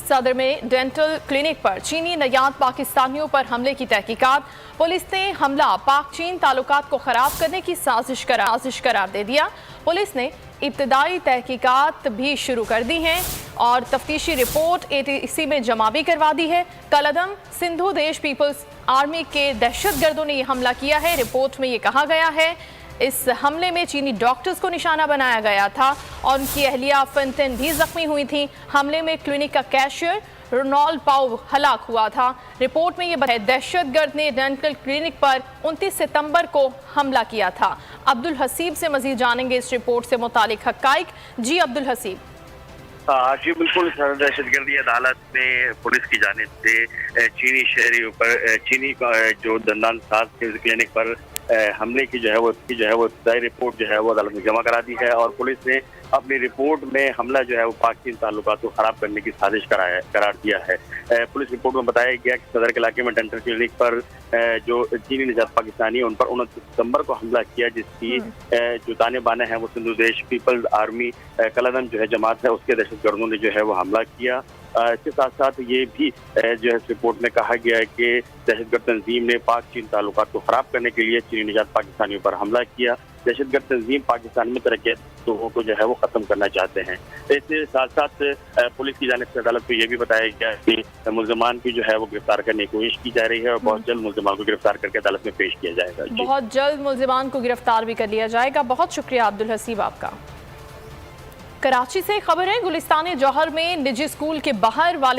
सदर में dental clinic पर चीनी नयाद पाकिस्तानियों पर हमले की तहकीकात। पुलिस ने हमला पाक चीन ताल्लुकात को खराब करने की साजिश करार दे दिया। पुलिस ने इब्तदाई तहकीकात भी शुरू कर दी हैं और तफ्तीशी रिपोर्ट ATC में जमा भी करवा दी है। कलदम सिंधु देश पीपल्स आर्मी के दहशतगर्दों ने यह हमला किया है। रिपोर्ट में ये कहा गया है इस हमले में चीनी डॉक्टर्स को निशाना बनाया गया था और उनकी अहलिया फेंटेन भी जख्मी हुई थी। हमले में क्लिनिक का कैशियर रोनाल्ड पाउ हलाक हुआ था। रिपोर्ट में ये बताया दहशतगर्द ने डेंटल क्लिनिक पर 29 सितंबर को हमला किया था। अब्दुल हसीब से मजीद जानेंगे इस रिपोर्ट से मुतालिक हकाइक। जी अब्दुल हसीब। जी बिल्कुल, दहशतगर्दी अदालत ने पुलिस की जानिब से चीनी शहरियों पर चीनी का जो दंदान साज क्लिनिक पर हमले की जो है वो इब्तदाई रिपोर्ट जो है वो अदालत में जमा करा दी है और पुलिस ने अपनी रिपोर्ट में हमला जो है वो पाक चीन ताल्लुकात को खराब करने की साजिश करार दिया है। पुलिस रिपोर्ट में बताया गया कि सदर के इलाके में डेंटल क्लिनिक पर जो चीनी निजात पाकिस्तानी है उन पर 29 सितंबर को हमला किया, जिसकी जो ताने बाने हैं वो सिंधु देश पीपल्स आर्मी कलदम जो है जमात है उसके दहशतगर्दों ने जो है वो हमला किया। इसके साथ साथ ये भी जो है रिपोर्ट में कहा गया है कि दहशतगर्द तंजीम ने पाक चीन ताल्लुकात को खराब करने के लिए चीनी निजात पाकिस्तानियों पर हमला किया। दहशतगर्द तंजीम पाकिस्तान में तरक्की लोगों को जो है वो खत्म करना चाहते हैं। इसके साथ साथ पुलिस की जानिब से अदालत को यह भी बताया गया कि मुल्ज़िमान की जो है वो गिरफ्तार करने की कोशिश की जा रही है और बहुत जल्द मुल्ज़िमान को गिरफ्तार करके अदालत में पेश किया जाएगा। बहुत जल्द मुल्ज़िमान को गिरफ्तार भी कर लिया जाएगा। बहुत शुक्रिया अब्दुल हसीब आपका। कराची से खबर है गुलिस्तान जौहर में निजी स्कूल के बाहर वालिद